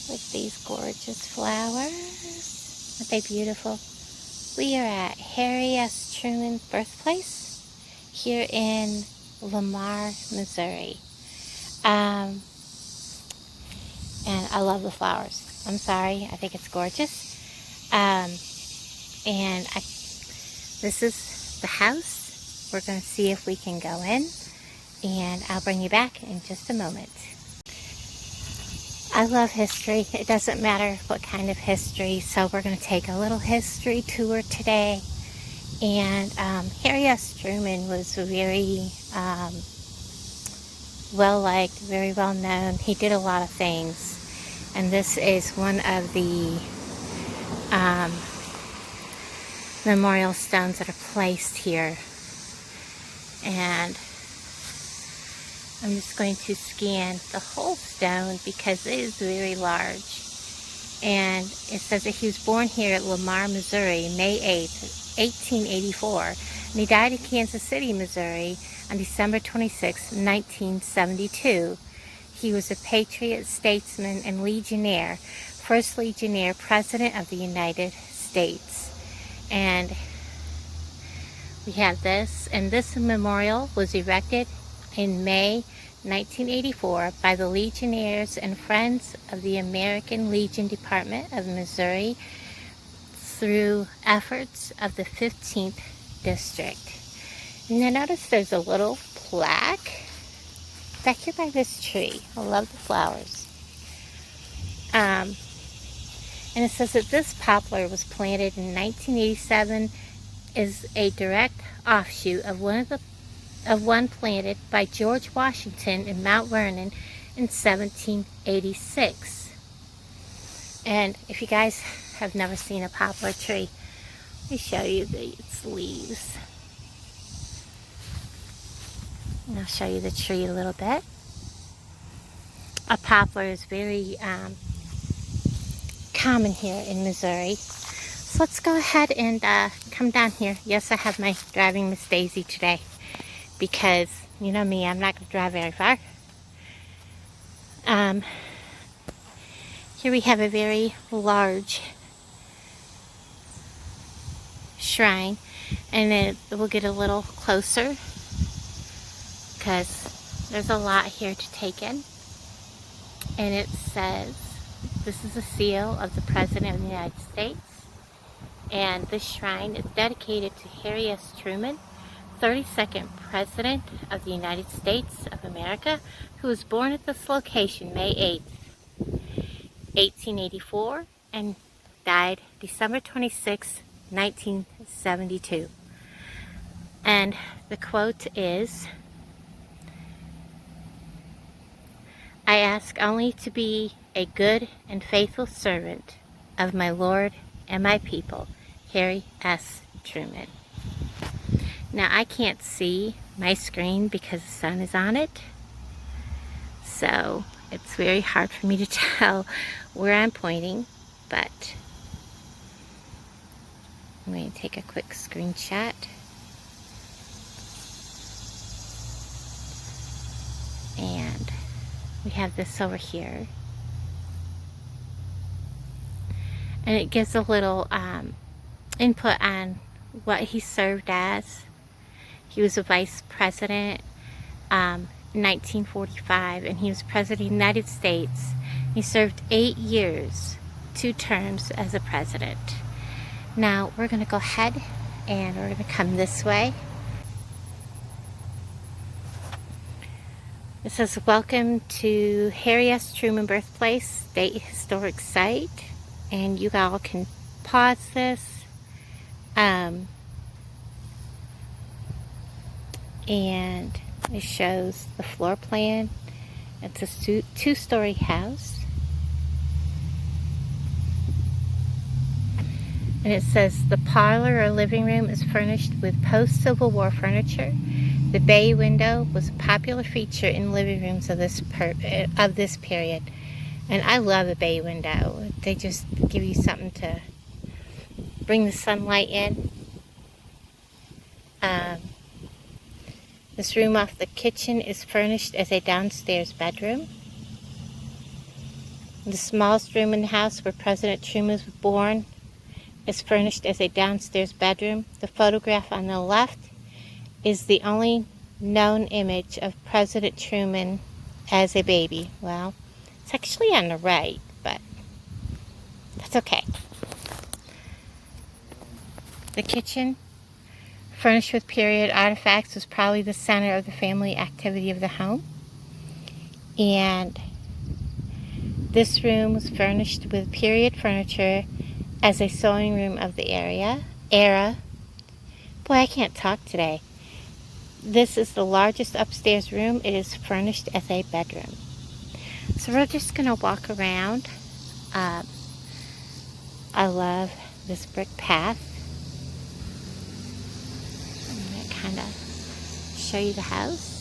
with these gorgeous flowers. Aren't they beautiful? We are at Harry S Truman Birthplace here in Lamar, Missouri. And I love the flowers. I'm sorry, I think it's gorgeous. This is the house. We're going to see if we can go in, and I'll bring you back in just a moment. I love history. It doesn't matter what kind of history, so we're going to take a little history tour today. And Harry S Truman was very well liked, very well known. He did a lot of things, and this is one of the memorial stones that are placed here. And I'm just going to scan the whole stone because it is very large. And it says that he was born here at Lamar, Missouri, May 8th, 1884. And he died in Kansas City, Missouri on December 26, 1972. He was a patriot, statesman, and legionnaire, first legionnaire, President of the United States. And we have this, and this memorial was erected in May 1984 by the Legionnaires and Friends of the American Legion Department of Missouri through efforts of the 15th District. And I notice there's a little plaque back here by this tree. I love the flowers. And it says that this poplar was planted in 1987 is a direct offshoot of one planted by George Washington in Mount Vernon in 1786. And if you guys have never seen a poplar tree, let me show you its leaves. And I'll show you the tree a little bit. A poplar is very common here in Missouri. So let's go ahead and come down here. Yes, I have my driving Miss Daisy today because, you know me, I'm not going to drive very far. Here we have a very large shrine, and then we'll get a little closer because there's a lot here to take in. And it says, this is a seal of the President of the United States. And this shrine is dedicated to Harry S Truman, 32nd President of the United States of America, who was born at this location May 8th, 1884, and died December 26, 1972. And the quote is, "I ask only to be a good and faithful servant of my Lord and my people, Harry S Truman." Now I can't see my screen because the sun is on it, so it's very hard for me to tell where I'm pointing, but I'm going to take a quick screenshot. And we have this over here. And it gives a little input on what he served as. He was a vice president in 1945, and he was president of the United States. He served 8 years, 2 terms as a president. Now we're going to go ahead and we're going to come this way. It says, "Welcome to Harry S Truman Birthplace, State Historic Site." And you all can pause this. And it shows the floor plan. It's a 2-story house. And it says the parlor or living room is furnished with post-Civil War furniture. The bay window was a popular feature in living rooms of this period. And I love a bay window. They just give you something to bring the sunlight in. This room off the kitchen is furnished as a downstairs bedroom. The smallest room in the house, where President Truman was born, is furnished as a downstairs bedroom. The photograph on the left is the only known image of President Truman as a baby. Well, it's actually on the right, but that's okay. The kitchen, furnished with period artifacts, was probably the center of the family activity of the home. And this room was furnished with period furniture as a sewing room of the era. Boy, I can't talk today. This is the largest upstairs room. It is furnished as a bedroom. So we're just going to walk around. I love this brick path. I'm going to kind of show you the house.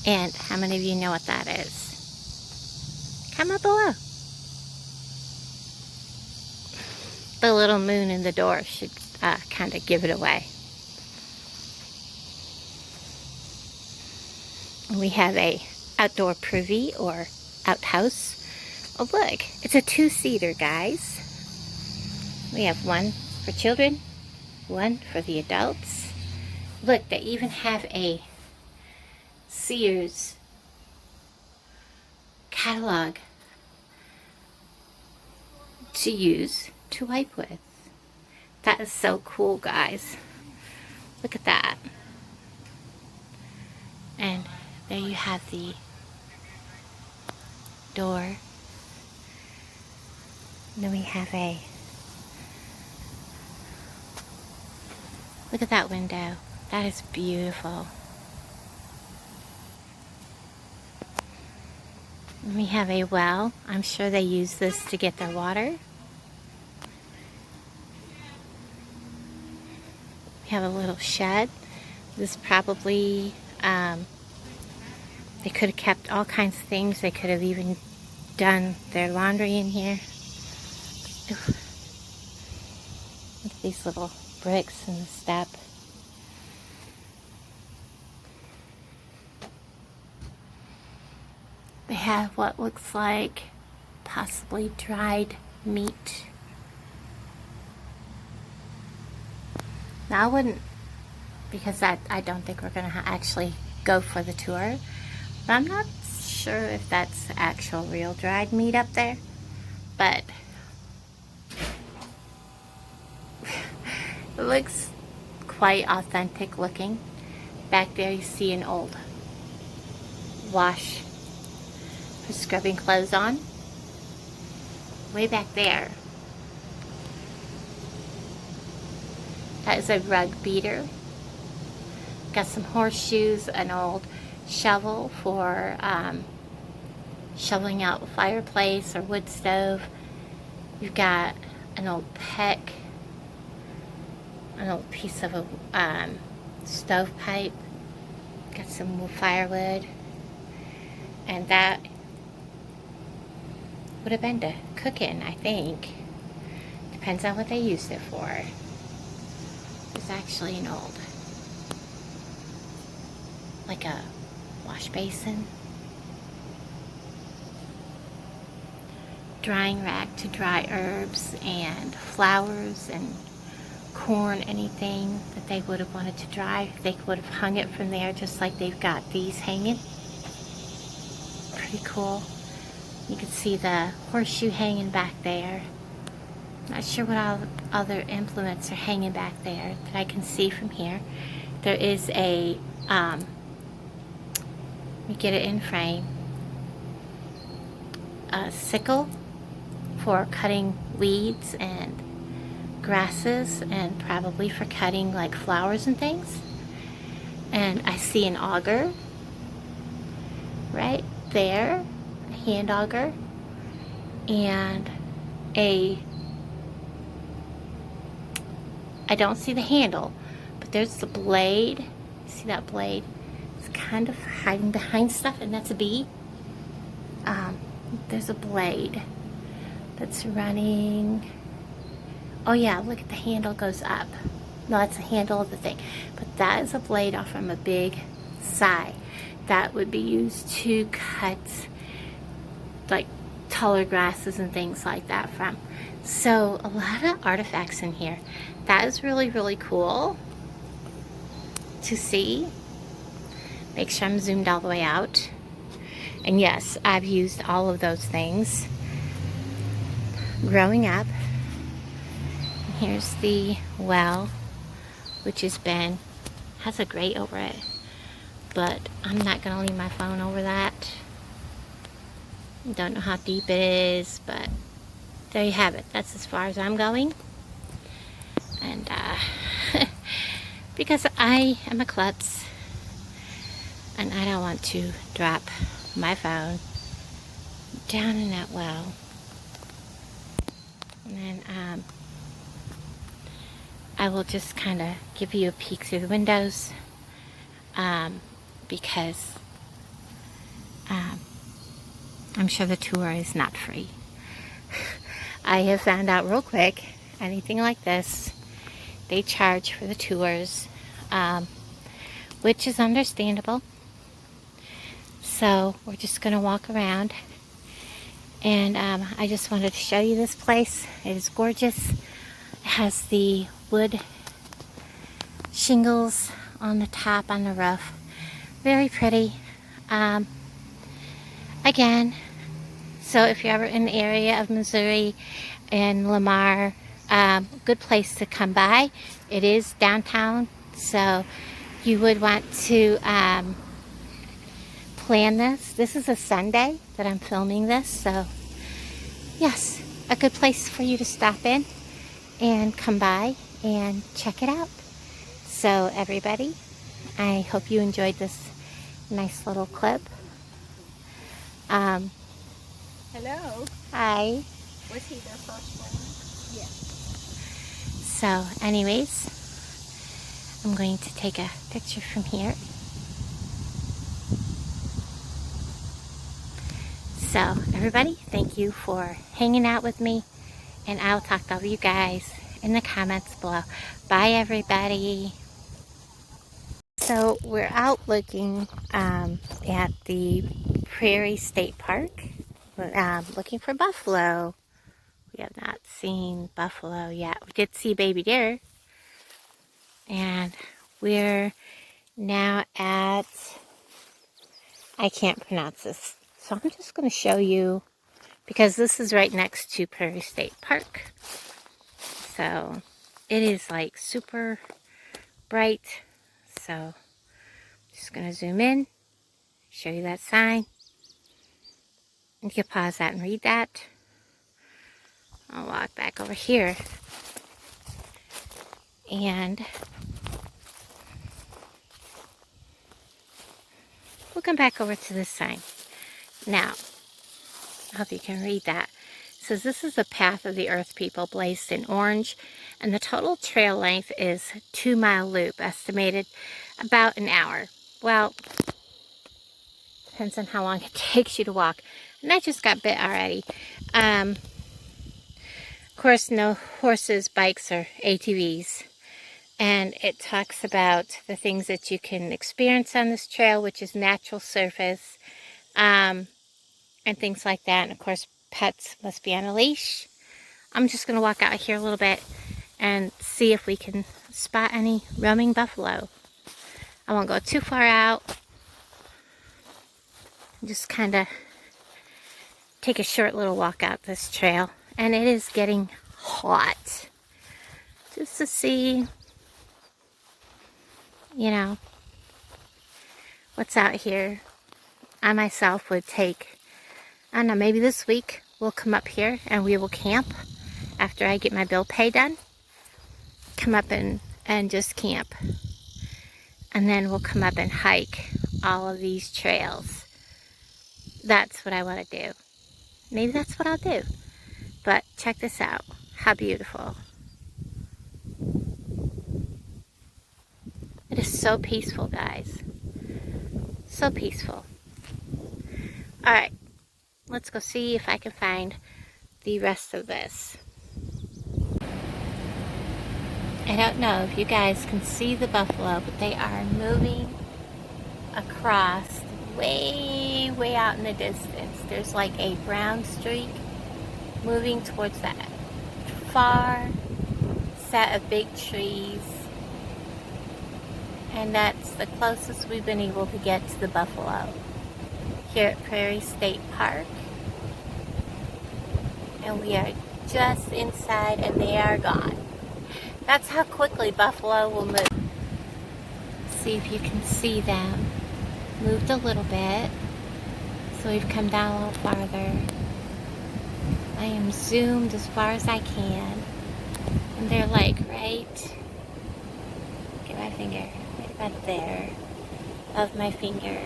And how many of you know what that is? Comment below. The little moon in the door should kind of give it away. We have a outdoor privy or outhouse. Oh look, it's a two-seater, guys. We have one for children, one for the adults. Look, they even have a Sears catalog to use to wipe with. That is so cool, guys. Look at that. And there you have the door. And then we have a, look at that window. That is beautiful. And we have a well. I'm sure they use this to get their water. We have a little shed. This probably, they could have kept all kinds of things. They could have even done their laundry in here. Ooh. Look at these little bricks in the step. They have what looks like possibly dried meat. Now I wouldn't, because I don't think we're going to actually go for the tour. But I'm not sure if that's actual real dried meat up there. But it looks quite authentic looking. Back there you see an old wash for scrubbing clothes on. Way back there, that is a rug beater. Got some horseshoes, an old shovel for shoveling out a fireplace or wood stove. You've got an old peck, an old piece of a stovepipe. Got some firewood, and that would have been to cook in, I think. Depends on what they used it for. There's actually an old, like a wash basin, drying rack to dry herbs and flowers and corn, anything that they would have wanted to dry. They would have hung it from there, just like they've got these hanging. Pretty cool. You can see the horseshoe hanging back there. Not sure what all other implements are hanging back there that I can see from here. There is a, let me get it in frame, a sickle for cutting weeds and grasses, and probably for cutting like flowers and things. And I see an auger right there, a hand auger, and I don't see the handle, but there's the blade. See that blade? It's kind of hiding behind stuff, and that's a bee. There's a blade that's running. Oh yeah, look at the handle goes up. No, that's the handle of the thing. But that is a blade off from a big scythe that would be used to cut like taller grasses and things like that from. So a lot of artifacts in here. That is really, really cool to see. Make sure I'm zoomed all the way out. And yes, I've used all of those things growing up. And here's the well, which has a grate over it. But I'm not going to leave my phone over that. Don't know how deep it is, but there you have it. That's as far as I'm going. And because I am a klutz and I don't want to drop my phone down in that well. And then I will just kind of give you a peek through the windows because I'm sure the tour is not free. I have found out real quick, anything like this, they charge for the tours, which is understandable. So we're just going to walk around, and I just wanted to show you this place. It is gorgeous. It has the wood shingles on the top, on the roof. Very pretty. Again, so if you're ever in the area of Missouri and Lamar, good place to come by. It is downtown, so you would want to plan this. This is a Sunday that I'm filming this, so yes, a good place for you to stop in and come by and check it out. So everybody, I hope you enjoyed this nice little clip. Hello. Hi. Was he their first one? Yes. So anyways, I'm going to take a picture from here. So everybody, thank you for hanging out with me, and I'll talk to all of you guys in the comments below. Bye everybody. So we're out looking at the Prairie State Park, looking for buffalo. We have not seen buffalo yet. We did see baby deer. And we're now at, I can't pronounce this, so I'm just going to show you, because this is right next to Prairie State Park. So it is like super bright. So just going to zoom in, show you that sign. You can pause that and read that. I'll walk back over here. And we'll come back over to this sign. Now, I hope you can read that. It says, this is the path of the earth people, blazed in orange, and the total trail length is 2-mile loop, estimated about an hour. Well, depends on how long it takes you to walk. And I just got bit already. Of course, no horses, bikes, or ATVs. And it talks about the things that you can experience on this trail, which is natural surface, and things like that. And of course, pets must be on a leash. I'm just going to walk out here a little bit and see if we can spot any roaming buffalo. I won't go too far out. Just kind of take a short little walk out this trail. And it is getting hot. Just to see, you know, what's out here. I myself would take, I don't know, maybe this week we'll come up here and we will camp after I get my bill pay done. Come up and just camp. And then we'll come up and hike all of these trails. That's what I want to do. Maybe that's what I'll do. But check this out. How beautiful. It is so peaceful, guys. So peaceful. Alright. Let's go see if I can find the rest of this. I don't know if you guys can see the buffalo, but they are moving across way, way out in the distance. There's like a brown streak moving towards that far set of big trees. And that's the closest we've been able to get to the buffalo here at Prairie State Park. And we are just inside and they are gone. That's how quickly buffalo will move. See if you can see them. Moved a little bit. So we've come down a little farther. I am zoomed as far as I can. And they're like right, get my finger, right about there, of my finger,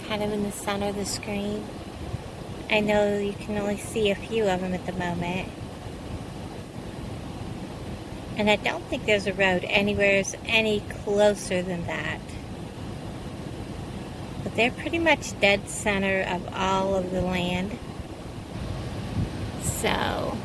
kind of in the center of the screen. I know you can only see a few of them at the moment. And I don't think there's a road anywhere any closer than that. But they're pretty much dead center of all of the land. So